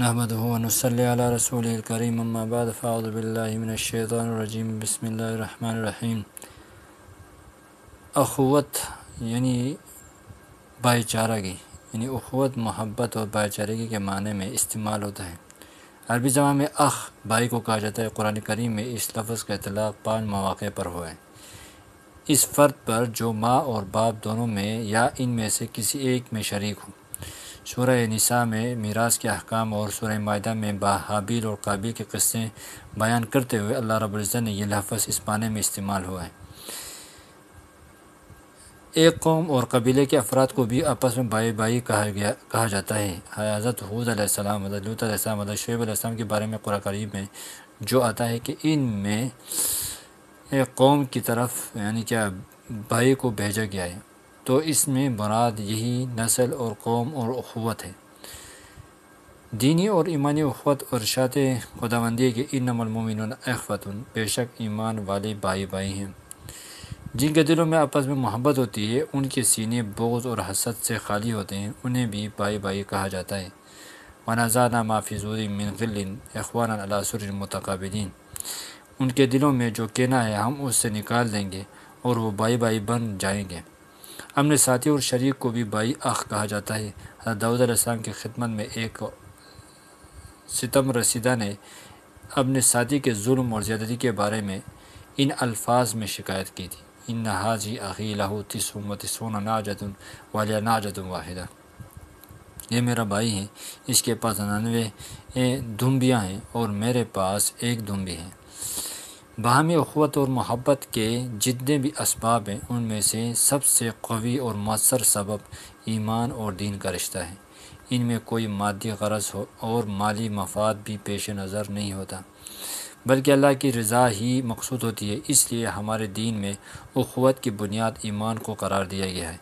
نحمده ونصلی علی رسول الکریم اما بعد فاعوذ باللہ من الشیطان الرجیم بسم اللہ الرحمن الرحیم۔ اخوت یعنی بھائی چارگی، یعنی اخوت محبت اور بھائی چارگی کے معنی میں استعمال ہوتا ہے۔ عربی زبان میں اخ بھائی کو کہا جاتا ہے۔ قرآن کریم میں اس لفظ کا اطلاق 5 مواقع پر ہوا ہے۔ اس فرد پر جو ماں اور باپ دونوں میں یا ان میں سے کسی ایک میں شریک ہو۔ سورہ نساء میں میراث کے احکام اور سورہ مائدہ میں حابیل اور قابیل کے قصے بیان کرتے ہوئے اللہ رب العزت نے یہ لفظ اس معنی میں استعمال ہوا ہے۔ ایک قوم اور قبیلے کے افراد کو بھی آپس میں بھائی بھائی کہا جاتا ہے۔ حضرت ہود علیہ السلام، حضرت لوط علیہ السلام، حضرت شعیب علیہ السلام کے بارے میں قرآن کریم میں جو آتا ہے کہ ان میں ایک قوم کی طرف یعنی کیا بھائی کو بھیجا گیا ہے، تو اس میں مراد یہی نسل اور قوم اور اخوت ہے۔ دینی اور ایمانی اخوت اور ارشاد خداوندی ہے کہ انما المؤمنون اخوۃ، بے شک ایمان والے بھائی بھائی ہیں۔ جن کے دلوں میں آپس میں محبت ہوتی ہے، ان کے سینے بغض اور حسد سے خالی ہوتے ہیں، انہیں بھی بھائی بھائی کہا جاتا ہے۔ وَنَزَعْنَا مَا فِي صُدُورِهِم مِّن غِلٍّ إِخْوَانًا عَلَىٰ سُرُرٍ مُتَقَابِلِينَ، ان کے دلوں میں جو کینہ ہے ہم اس سے نکال دیں گے اور وہ بھائی بھائی بن جائیں گے۔ اپنے ساتھی اور شریک کو بھی بھائی اخ کہا جاتا ہے۔ حضرت داؤد علیہ السلام کی خدمت میں ایک ستم رسیدہ نے اپنے ساتھی کے ظلم اور زیادتی کے بارے میں ان الفاظ میں شکایت کی تھی: ان ھذی اخی لہ 99 نعجۃ ولی نعجۃ واحدہ، یہ میرا بھائی ہے، اس کے پاس 99 دمبیاں ہیں اور میرے پاس ایک دمبی ہے۔ باہمی اخوت اور محبت کے جتنے بھی اسباب ہیں، ان میں سے سب سے قوی اور مؤثر سبب ایمان اور دین کا رشتہ ہے۔ ان میں کوئی مادی غرض اور مالی مفاد بھی پیش نظر نہیں ہوتا، بلکہ اللہ کی رضا ہی مقصود ہوتی ہے۔ اس لیے ہمارے دین میں اخوت کی بنیاد ایمان کو قرار دیا گیا ہے۔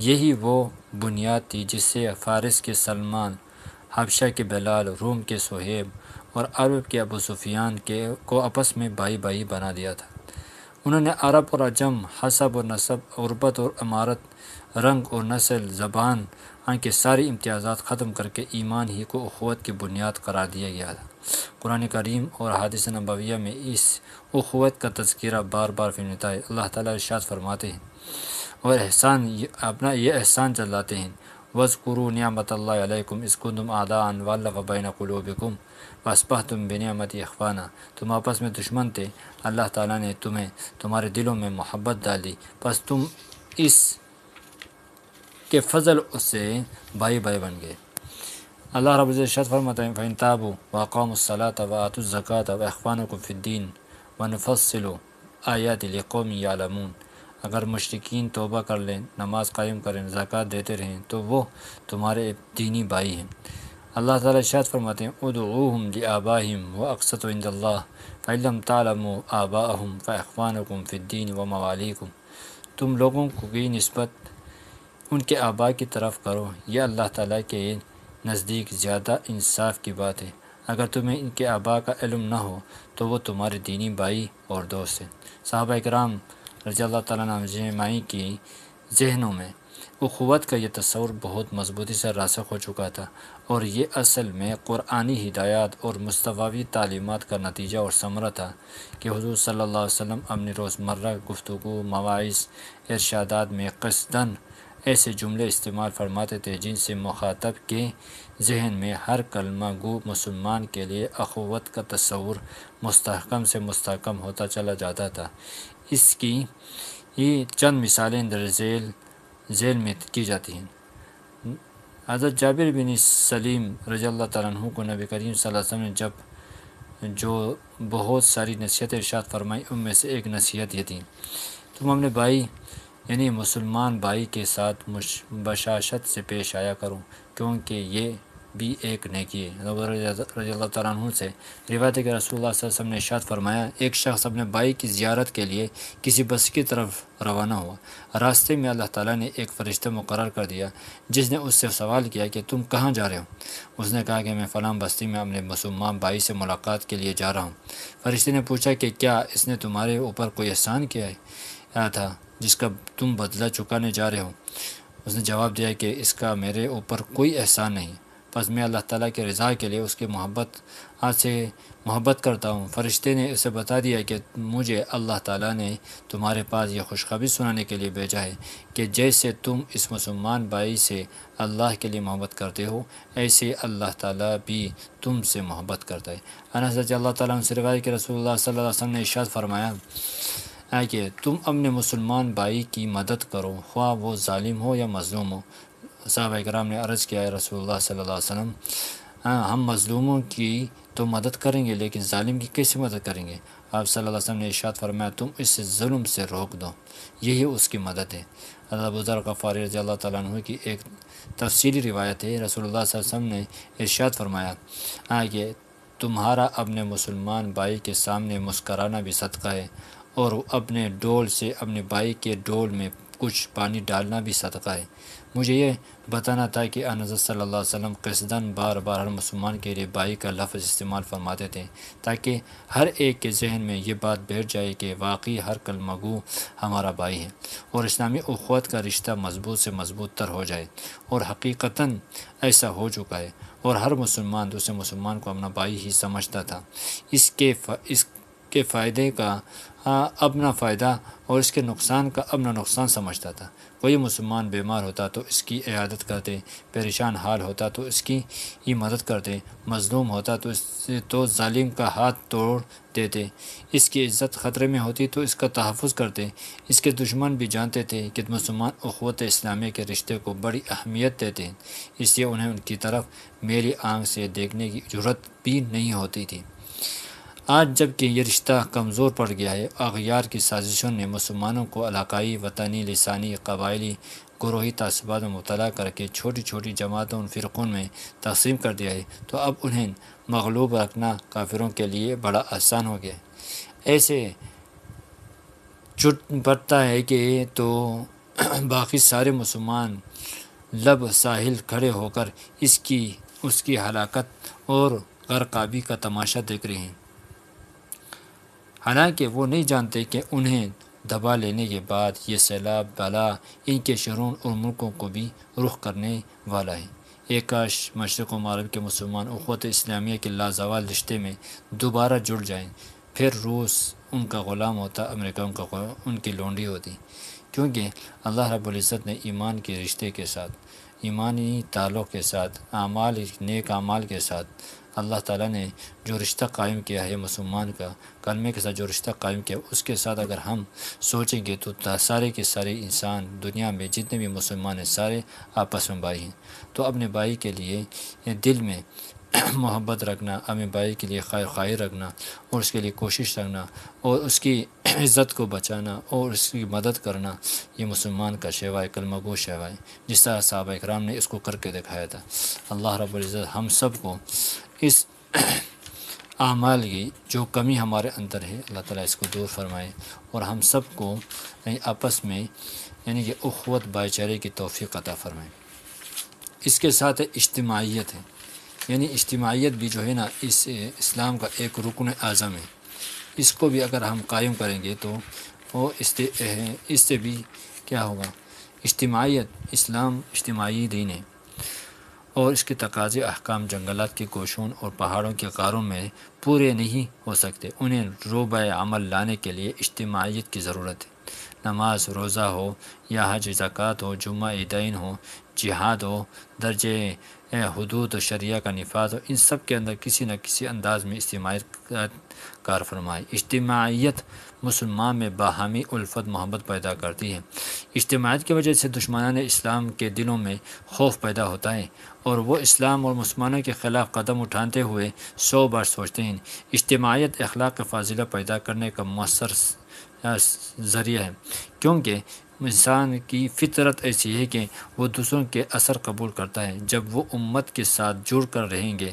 یہی وہ بنیاد تھی جس سے فارس کے سلمان، حبشہ کے بلال، روم کے صہیب اور عرب کے ابو سفیان کو آپس میں بھائی بھائی بنا دیا تھا۔ انہوں نے عرب اور عجم، حسب اور نسب، غربت اور امارت، رنگ اور نسل، زبان کے سارے امتیازات ختم کر کے ایمان ہی کو اخوت کی بنیاد قرار دیا گیا تھا۔ قرآن کریم اور احادیث نبویہ میں اس اخوت کا تذکرہ بار بار ملتا ہے۔ اللہ تعالیٰ ارشاد فرماتے ہیں اور اپنا یہ احسان جلاتے ہیں: وَاذْكُرُوا نِعْمَتَ اللَّهِ عَلَيْكُمْ إِذْ كُنتُمْ أَعْدَاءً فَأَلَّفَ بَيْنَ قُلُوبِكُمْ فَأَصْبَحْتُمْ بِنِعْمَتِهِ إِخْوَانًا، تم آپس میں دشمن تھے، اللہ تعالیٰ نے تمہارے دلوں میں محبت ڈالی، پس تم اس کے فضل سے بھائی بھائی بن گئے۔ اللہ رب العزت ارشاد فرماتے ہیں: فَإِن تَابُوا وَأَقَامُوا الصَّلَاةَ وَآتُوا الزَّكَاةَ وَإِخْوَانُكُمْ فِي الدِّينِ وَنُفَصِّلُ الْآيَاتِ لِقَوْمٍ يَعْلَمُونَ، اگر مشرکین توبہ کر لیں، نماز قائم کریں، زکوٰۃ دیتے رہیں، تو وہ تمہارے دینی بھائی ہیں۔ اللہ تعالیٰ ارشاد فرماتے ہیں: ادعوہم لآبائہم وأقسط عند اللہ فإن لم تعلموا آباءہم فإخوانکم فی الدین وموالیکم، تم لوگوں کی نسبت ان کے آباء کی طرف کرو، یہ اللہ تعالیٰ کے نزدیک زیادہ انصاف کی بات ہے۔ اگر تمہیں ان کے آباء کا علم نہ ہو تو وہ تمہارے دینی بھائی اور دوست ہیں۔ صحابہ کرام رضی اللہ تعالیٰ عنہم اجمعین کی ذہنوں میں اخوت کا یہ تصور بہت مضبوطی سے راسخ ہو چکا تھا، اور یہ اصل میں قرآنی ہدایات اور مصطفی تعلیمات کا نتیجہ اور ثمرہ تھا کہ حضور صلی اللہ علیہ وسلم اپنی روزمرہ گفتگو، مواعظ، ارشادات میں قصداً ایسے جملے استعمال فرماتے تھے جن سے مخاطب کے ذہن میں ہر کلمہ گو مسلمان کے لیے اخوت کا تصور مستحکم سے مستحکم ہوتا چلا جاتا تھا۔ اس کی یہ چند مثالیں در ذیل میں کی جاتی ہیں۔ حضرت جابر بن سلیم رضی اللہ تعالیٰ عنہ کو نبی کریم صلی اللہ علیہ وسلم نے جو بہت ساری نصیحت ارشاد فرمائی، ان میں سے ایک نصیحت یہ تھی: تم اپنے بھائی یعنی مسلمان بھائی کے ساتھ بشاشت سے پیش آیا کرو، کیونکہ یہ بھی ایک نیکی ہے۔ رضی اللہ تعالیٰ عنہ سے روایت ہے کہ رسول اللہ صلی اللہ علیہ وسلم نے ارشاد فرمایا: ایک شخص اپنے بھائی کی زیارت کے لیے کسی بستی کی طرف روانہ ہوا۔ راستے میں اللہ تعالیٰ نے ایک فرشتہ مقرر کر دیا جس نے اس سے سوال کیا کہ تم کہاں جا رہے ہو؟ اس نے کہا کہ میں فلاں بستی میں اپنے مسلمان بھائی سے ملاقات کے لیے جا رہا ہوں۔ فرشتے نے پوچھا کہ کیا اس نے تمہارے اوپر کوئی احسان کیا تھا جس کا تم بدلہ چکانے جا رہے ہو؟ اس نے جواب دیا کہ اس کا میرے اوپر کوئی احسان نہیں۔ بس میں اللہ تعالیٰ کے رضا کے لیے اس کی محبت کرتا ہوں۔ فرشتے نے اسے بتا دیا کہ مجھے اللہ تعالیٰ نے تمہارے پاس یہ خوشخبری سنانے کے لیے بھیجا ہے کہ جیسے تم اس مسلمان بھائی سے اللہ کے لیے محبت کرتے ہو، ایسے اللہ تعالیٰ بھی تم سے محبت کرتا ہے۔ انس رضی اللہ تعالیٰ عنہ سے روایت کہ رسول اللہ صلی اللہ علیہ وسلم نے ارشاد فرمایا کہ تم اپنے مسلمان بھائی کی مدد کرو، خواہ وہ ظالم ہو یا مظلوم ہو۔ صحابہ کرام نے عرض کیا ہے رسول اللہ صلی اللہ علیہ وسلم، ہم مظلوموں کی تو مدد کریں گے لیکن ظالم کی کیسے مدد کریں گے؟ آپ صلی اللہ علیہ وسلم نے ارشاد فرمایا تم اس ظلم سے روک دو، یہی اس کی مدد ہے۔ حضرت ابو ذر غفاری رضی اللہ تعالیٰ عنہ کی ایک تفصیلی روایت ہے، رسول اللہ صلی اللہ علیہ وسلم نے ارشاد فرمایا کہ تمہارا اپنے مسلمان بھائی کے سامنے مسکرانا بھی صدقہ ہے، اور اپنے ڈول سے اپنے بھائی کے ڈول میں کچھ پانی ڈالنا بھی صدقہ ہے۔ مجھے یہ بتانا تھا کہ حضرت صلی اللہ علیہ وسلم قصداً بار بار ہر مسلمان کے لیے بھائی کا لفظ استعمال فرماتے تھے تاکہ ہر ایک کے ذہن میں یہ بات بیٹھ جائے کہ واقعی ہر کلمہ گو ہمارا بھائی ہے، اور اسلامی اخوت کا رشتہ مضبوط سے مضبوط تر ہو جائے، اور حقیقتاً ایسا ہو چکا ہے، اور ہر مسلمان دوسرے مسلمان کو اپنا بھائی ہی سمجھتا تھا، اس کے فائدے کا اپنا فائدہ اور اس کے نقصان کا اپنا نقصان سمجھتا تھا۔ کوئی مسلمان بیمار ہوتا تو اس کی عیادت کرتے، پریشان حال ہوتا تو اس کی ہی مدد کرتے، مظلوم ہوتا تو ظالم کا ہاتھ توڑ دیتے، اس کی عزت خطرے میں ہوتی تو اس کا تحفظ کرتے۔ اس کے دشمن بھی جانتے تھے کہ مسلمان اخوت اسلامیہ کے رشتے کو بڑی اہمیت دیتے ہیں، اس لیے انہیں ان کی طرف میری آنکھ سے دیکھنے کی جرات بھی نہیں ہوتی تھی۔ آج جب کہ یہ رشتہ کمزور پڑ گیا ہے، اغیار کی سازشوں نے مسلمانوں کو علاقائی، وطنی، لسانی، قبائلی، گروہی تعصبات میں مبتلا کر کے چھوٹی چھوٹی جماعتوں اور فرقوں میں تقسیم کر دیا ہے، تو اب انہیں مغلوب رکھنا کافروں کے لیے بڑا آسان ہو گیا ہے۔ ایسے چٹ پڑتا ہے کہ تو باقی سارے مسلمان لب ساحل کھڑے ہو کر اس کی ہلاکت اور غرقابی کا تماشا دیکھ رہے ہیں، حالانکہ وہ نہیں جانتے کہ انہیں دبا لینے کے بعد یہ سیلاب بالا ان کے شہروں اور ملکوں کو بھی رخ کرنے والا ہے۔ ایک کاش مشرق و مغرب کے مسلمان اخوت اسلامیہ کے لازوال رشتے میں دوبارہ جڑ جائیں، پھر روس ان کا غلام ہوتا، امریکہ ان کی لونڈی ہوتی، کیونکہ اللہ رب العزت نے ایمان کے رشتے کے ساتھ، ایمانی تعلق کے ساتھ، نیک اعمال کے ساتھ اللہ تعالیٰ نے جو رشتہ قائم کیا ہے مسلمان کا، کلمے کے ساتھ جو رشتہ قائم کیا، اس کے ساتھ اگر ہم سوچیں گے تو سارے کے سارے انسان دنیا میں جتنے بھی مسلمان ہیں سارے آپس میں بھائی ہیں۔ تو اپنے بھائی کے لیے دل میں محبت رکھنا، اپنے بھائی کے لیے خیر خواہی رکھنا، اور اس کے لیے کوشش رکھنا، اور اس کی عزت کو بچانا اور اس کی مدد کرنا، یہ مسلمان کا شیوا ہے، کلمہ گو شیوا ہے، جس طرح صحابہ اکرام نے اس کو کر کے دکھایا تھا۔ اللہ رب العزت ہم سب کو اس اعمال کی جو کمی ہمارے اندر ہے اللہ تعالیٰ اس کو دور فرمائے، اور ہم سب کو آپس میں یعنی کہ اخوت بھائی چارے کی توفیق عطا فرمائے۔ اس کے ساتھ اجتماعیت ہے، یعنی اجتماعیت بھی جو ہے نا اس اسلام کا ایک رکن اعظم ہے، اس کو بھی اگر ہم قائم کریں گے تو وہ اس سے بھی کیا ہوگا، اجتماعیت، اسلام اجتماعی دین ہے، اور اس کے تقاضے احکام جنگلات کی کوششوں اور پہاڑوں کے غاروں میں پورے نہیں ہو سکتے، انہیں روبہ عمل لانے کے لیے اجتماعیت کی ضرورت ہے۔ نماز روزہ ہو یا حج زکوٰۃ ہو، جمعہ عیدین ہو، جہاد ہو، درجے حدود و شریعہ کا نفاذ ہو، ان سب کے اندر کسی نہ کسی انداز میں اجتماعیت کار فرمائے۔ اجتماعیت مسلمان میں باہمی الفت محبت پیدا کرتی ہے۔ اجتماعیت کی وجہ سے دشمنان اسلام کے دلوں میں خوف پیدا ہوتا ہے، اور وہ اسلام اور مسلمانوں کے خلاف قدم اٹھاتے ہوئے 100 بار سوچتے ہیں۔ اجتماعیت اخلاق فاضلہ پیدا کرنے کا مؤثر ذریعہ ہے، کیونکہ انسان کی فطرت ایسی ہے کہ وہ دوسروں کے اثر قبول کرتا ہے۔ جب وہ امت کے ساتھ جڑ کر رہیں گے،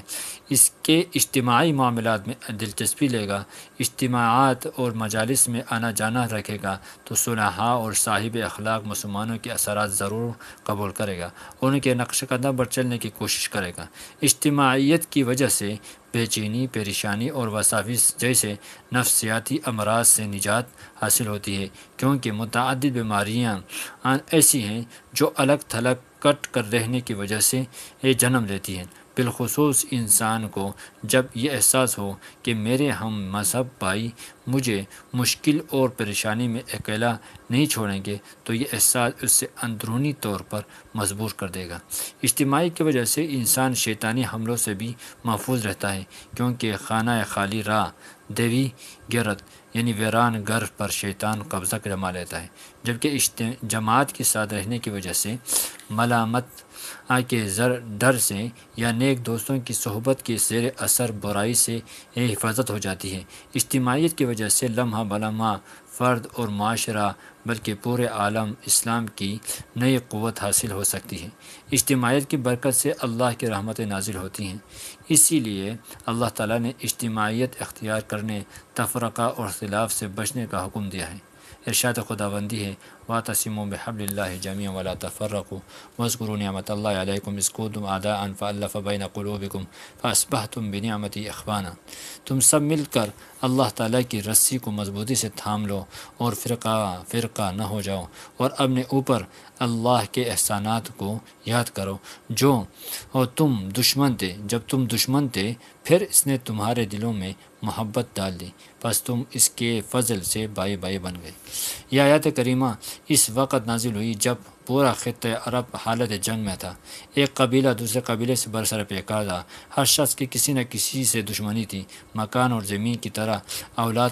اس کے اجتماعی معاملات میں دلچسپی لے گا، اجتماعات اور مجالس میں آنا جانا رکھے گا، تو صلحاء اور صاحب اخلاق مسلمانوں کے اثرات ضرور قبول کرے گا، ان کے نقش قدم پر چلنے کی کوشش کرے گا۔ اجتماعیت کی وجہ سے بے چینی، پریشانی اور وساوس جیسے نفسیاتی امراض سے نجات حاصل ہوتی ہے، کیونکہ متعدد بیماریاں ایسی ہیں جو الگ تھلگ کٹ کر رہنے کی وجہ سے جنم لیتی ہیں۔ بالخصوص انسان کو جب یہ احساس ہو کہ میرے ہم مذہب بھائی مجھے مشکل اور پریشانی میں اکیلا نہیں چھوڑیں گے تو یہ احساس اس سے اندرونی طور پر مجبور کر دے گا۔ اجتماعی کی وجہ سے انسان شیطانی حملوں سے بھی محفوظ رہتا ہے، کیونکہ خانہ خالی راہ دیوی گرت یعنی ویران گھر پر شیطان قبضہ جما لیتا ہے، جبکہ جماعت کے ساتھ رہنے کی وجہ سے ملامت کے ڈر سے یا نیک دوستوں کی صحبت کے زیر اثر برائی سے حفاظت ہو جاتی ہے۔ اجتماعیت کی وجہ سے لمحہ بلمحہ فرد اور معاشرہ بلکہ پورے عالم اسلام کی نئی قوت حاصل ہو سکتی ہے۔ اجتماعیت کی برکت سے اللہ کی رحمتیں نازل ہوتی ہیں، اسی لیے اللہ تعالیٰ نے اجتماعیت اختیار کرنے، تفرقہ اور اختلاف سے بچنے کا حکم دیا ہے۔ ارشاد خداوندی ہے وَاعْتَصِمُوا بِحَبْلِ اللَّهِ جَمِيعًا وَلَا تَفَرَّقُوا وَاذْكُرُوا نِعْمَةَ اللَّهِ عَلَيْكُمْ إِذْ كُنتُمْ أَعْدَاءً فَأَلَّفَ بَيْنَ قُلُوبِكُمْ فَأَصْبَحْتُمْ بِنِعْمَتِهِ إِخْوَانًا۔ تم سب مل کر اللہ تعالیٰ کی رسی کو مضبوطی سے تھام لو اور فرقہ نہ ہو جاؤ، اور اپنے اوپر اللہ کے احسانات کو یاد کرو جب تم دشمن تھے، پھر اس نے تمہارے دلوں میں محبت ڈال دی، پس تم اس کے فضل سے بھائی بھائی بن گئے۔ یہ آیات کریمہ اس وقت نازل ہوئی جب پورا خطہ عرب حالت جنگ میں تھا۔ ایک قبیلہ دوسرے قبیلے سے برسر پیکار تھا، ہر شخص کی کسی نہ کسی سے دشمنی تھی۔ مکان اور زمین کی طرح اولاد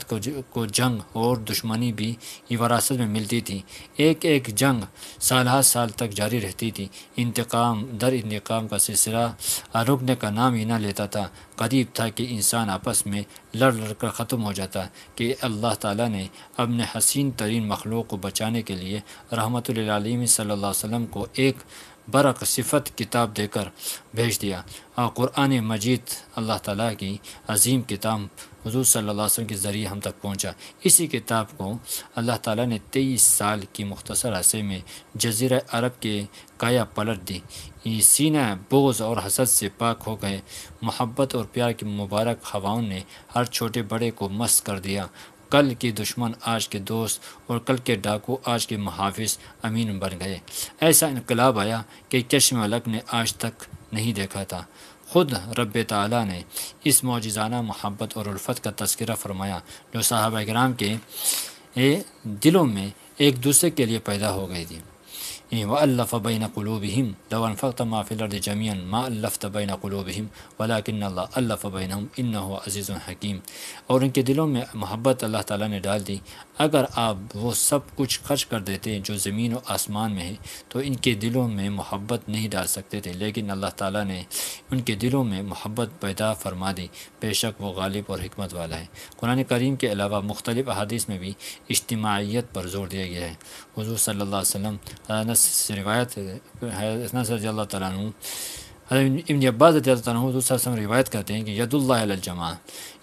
کو جنگ اور دشمنی بھی وراثت میں ملتی تھی۔ ایک جنگ سال تک جاری رہتی تھی، انتقام کا سلسلہ رکنے کا نام ہی نہ لیتا تھا۔ قریب تھا کہ انسان آپس میں لڑ کر ختم ہو جاتا کہ اللہ تعالیٰ نے اپنے حسین ترین مخلوق کو بچانے کے لیے رحمت للعالمین صلی اللہ علیہ وسلم کو ایک برق صفت کتاب دے کر بھیج دیا، اور قرآن مجید اللہ تعالیٰ کی عظیم کتاب حضور صلی اللہ علیہ وسلم کے ذریعے ہم تک پہنچا۔ اسی کتاب کو اللہ تعالیٰ نے 23 سال کی مختصر عرصے میں جزیرہ عرب کے کایا پلٹ دی۔ سینہ بغض اور حسد سے پاک ہو گئے۔ محبت اور پیار کی مبارک ہواؤں نے ہر چھوٹے بڑے کو مست کر دیا۔ کل کے دشمن آج کے دوست اور کل کے ڈاکو آج کے محافظ امین بن گئے۔ ایسا انقلاب آیا کہ چشم علق نے آج تک نہیں دیکھا تھا۔ خود رب تعالیٰ نے اس معجزانہ محبت اور الفت کا تذکرہ فرمایا جو صحابہ کرام کے دلوں میں ایک دوسرے کے لیے پیدا ہو گئی تھی۔ وَأَلَّفَ بَيْنَ قُلُوبِهِمْ لَوْ أَنفَقْتَ مَا فِي الْأَرْضِ جَمِيعًا مَا أَلَّفْتَ بَيْنَ قُلُوبِهِمْ وَلَكِنَّ اللَّهَ أَلَّفَ بَيْنَهُمْ إِنَّهُ عَزِيزٌ حَكِيمٌ۔ اور ان کے دلوں میں محبت اللہ تعالیٰ نے ڈال دی۔ اگر آپ وہ سب کچھ خرچ کر دیتے جو زمین و آسمان میں ہے تو ان کے دلوں میں محبت نہیں ڈال سکتے تھے، لیکن اللہ تعالیٰ نے ان کے دلوں میں محبت پیدا فرما دی، بے شک وہ غالب اور حکمت والا ہے۔ قرآن کریم کے علاوہ مختلف احادیث میں بھی اجتماعیت پر زور دیا گیا ہے۔ حضور صلی اللہ علیہ وسلم سے روایت ہے، انس رضی اللہ تعالیٰ عنہ، ابن عباس رضی اللہ تعالیٰ عنہ، حضور صلی اللہ علیہ وسلم روایت کرتے ہیں کہ ید اللہ علی الجماع،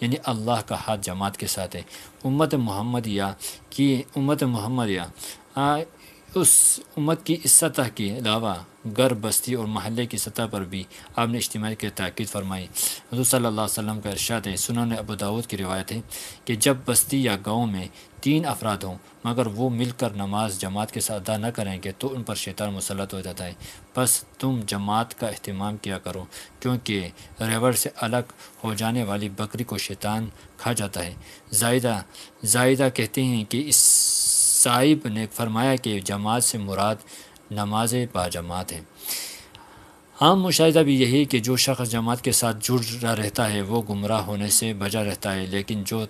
یعنی اللہ کا ہاتھ جماعت کے ساتھ ہے۔ امت محمدیہ اس امت کی اس سطح کے علاوہ گھر، بستی اور محلے کی سطح پر بھی آپ نے اجتماعیت کی تاکید فرمائی۔ حضور صلی اللہ علیہ وسلم کا ارشاد ہے، سنن ابو داؤد کی روایت ہے کہ جب بستی یا گاؤں میں 3 افراد ہوں مگر وہ مل کر نماز جماعت کے ساتھ ادا نہ کریں گے تو ان پر شیطان مسلط ہو جاتا ہے۔ بس تم جماعت کا اہتمام کیا کرو، کیونکہ ریوڑ سے الگ ہو جانے والی بکری کو شیطان کھا جاتا ہے۔ زائدہ کہتے ہیں کہ اس صاحب نے فرمایا کہ جماعت سے مراد نماز باجماعت ہے۔ عام مشاہدہ بھی یہی کہ جو شخص جماعت کے ساتھ جڑا رہتا ہے وہ گمراہ ہونے سے بچا رہتا ہے، لیکن جو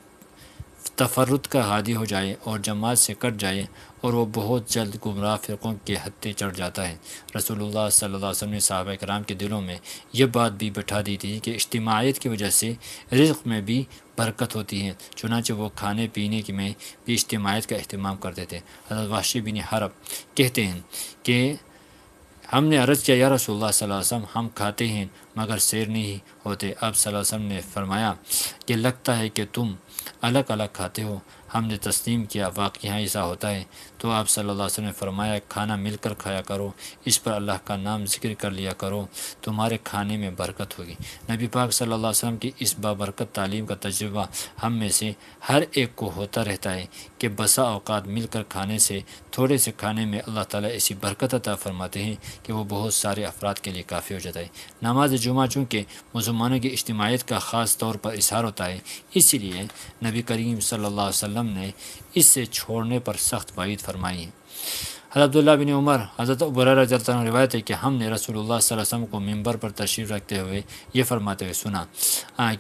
تفرد کا عادی ہو جائے اور جماعت سے کٹ جائے اور وہ بہت جلد گمراہ فرقوں کے ہتھے چڑھ جاتا ہے۔ رسول اللہ صلی اللہ علیہ وسلم نے صحابہ کرام کے دلوں میں یہ بات بھی بٹھا دی تھی کہ اجتماعیت کی وجہ سے رزق میں بھی برکت ہوتی ہے، چنانچہ وہ کھانے پینے میں بھی اجتماعیت کا اہتمام کرتے تھے۔ حضرت وحشی بن حرب کہتے ہیں کہ ہم نے عرض کیا، یا رسول اللہ صلی اللہ علیہ وسلم، ہم کھاتے ہیں مگر سیر نہیں ہوتے۔ آپ صلی اللہ علیہ وسلم نے فرمایا کہ لگتا ہے کہ تم الگ الگ کھاتے ہو۔ ہم نے تسلیم کیا، واقعہ ایسا ہوتا ہے۔ تو آپ صلی اللہ علیہ وسلم نے فرمایا، کھانا مل کر کھایا کرو، اس پر اللہ کا نام ذکر کر لیا کرو، تمہارے کھانے میں برکت ہوگی۔ نبی پاک صلی اللہ علیہ وسلم کی اس بابرکت تعلیم کا تجربہ ہم میں سے ہر ایک کو ہوتا رہتا ہے کہ بسا اوقات مل کر کھانے سے، تھوڑے سے کھانے میں اللہ تعالیٰ ایسی برکت عطا فرماتے ہیں کہ وہ بہت سارے افراد کے لیے کافی ہو جاتا ہے۔ نماز جمعہ چونکہ مسلمانوں کی اجتماعیت کا خاص طور پر اظہار ہوتا ہے، اسی لیے نبی کریم صلی اللہ علیہ وسلم نے اس سے چھوڑنے پر سخت وعید فرمائی ہے۔ حضرت عبداللہ بن عمر، حضرت ابو ہریرہ رضی اللہ عنہ روایت ہے کہ ہم نے رسول اللہ صلی اللہ علیہ وسلم کو ممبر پر تشریف رکھتے ہوئے یہ فرماتے ہوئے سنا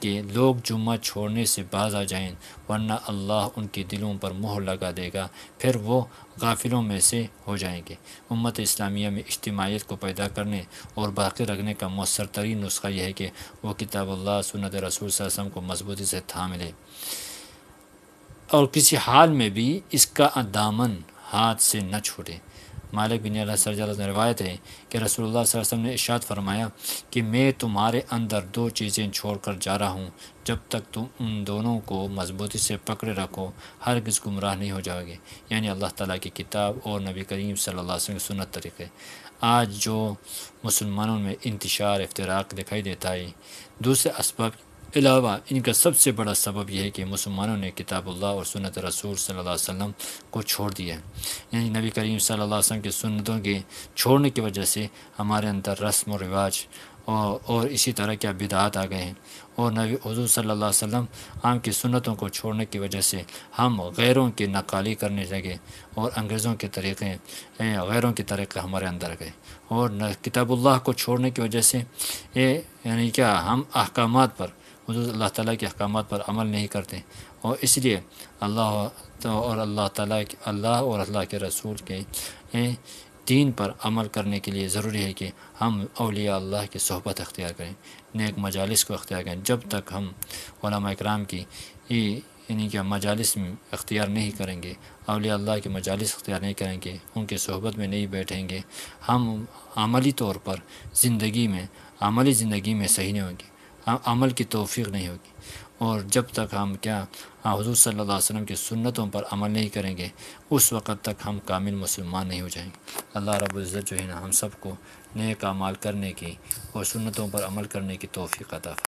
کہ لوگ جمعہ چھوڑنے سے باز آ جائیں ورنہ اللہ ان کے دلوں پر مہر لگا دے گا، پھر وہ غافلوں میں سے ہو جائیں گے۔ امت اسلامیہ میں اجتماعیت کو پیدا کرنے اور باقی رکھنے کا مؤثر ترین نسخہ یہ ہے کہ وہ کتاب اللہ، سنت رسول صلی اللہ علیہ وسلم کو مضبوطی سے تھام لے اور کسی حال میں بھی اس کا دامن ہاتھ سے نہ چھوٹے۔ مالک بن انس رضی اللہ عنہ روایت ہے کہ رسول اللہ صلی اللہ علیہ وسلم نے ارشاد فرمایا کہ میں تمہارے اندر دو چیزیں چھوڑ کر جا رہا ہوں، جب تک تم ان دونوں کو مضبوطی سے پکڑے رکھو ہرگز گمراہ نہیں ہو جاؤ گے، یعنی اللہ تعالیٰ کی کتاب اور نبی کریم صلی اللہ علیہ وسلم کی سنت طریقے۔ آج جو مسلمانوں میں انتشار افتراق دکھائی دیتا ہے، دوسرے اسباب کے علاوہ ان کا سب سے بڑا سبب یہ ہے کہ مسلمانوں نے کتاب اللہ اور سنت رسول صلی اللہ علیہ وسلم کو چھوڑ دیا ہے، یعنی نبی کریم صلی اللہ علیہ وسلم کی سنتوں کے چھوڑنے کی وجہ سے ہمارے اندر رسم و رواج اور اسی طرح کے بدعات آ گئے ہیں، اور نبی حضور صلی اللہ علیہ وسلم عام کی سنتوں کو چھوڑنے کی وجہ سے ہم غیروں کی نقالی کرنے لگے اور انگریزوں کے طریقے، غیروں کے طریقے ہمارے اندر گئے، اور کتاب اللہ کو چھوڑنے کی وجہ سے یعنی کیا ہم احکامات پر، حضور اللہ تعالیٰ کے احکامات پر عمل نہیں کرتے، اور اس لیے اللہ تعالیٰ کے رسول کے دین پر عمل کرنے کے لیے ضروری ہے کہ ہم اولیاء اللہ کی صحبت اختیار کریں، نیک مجالس کو اختیار کریں۔ جب تک ہم علماء اکرام کی یعنی کہ مجالس میں اختیار نہیں کریں گے، اولیاء اللہ کی مجالس اختیار نہیں کریں گے، ان کی صحبت میں نہیں بیٹھیں گے، ہم عملی طور پر عملی زندگی میں صحیح نہیں ہوں گے، عمل کی توفیق نہیں ہوگی، اور جب تک ہم حضور صلی اللہ علیہ وسلم کی سنتوں پر عمل نہیں کریں گے اس وقت تک ہم کامل مسلمان نہیں ہو جائیں گے۔ اللہ رب العزت جو ہے نا ہم سب کو نیک اعمال کرنے کی اور سنتوں پر عمل کرنے کی توفیق عطا فرمائے۔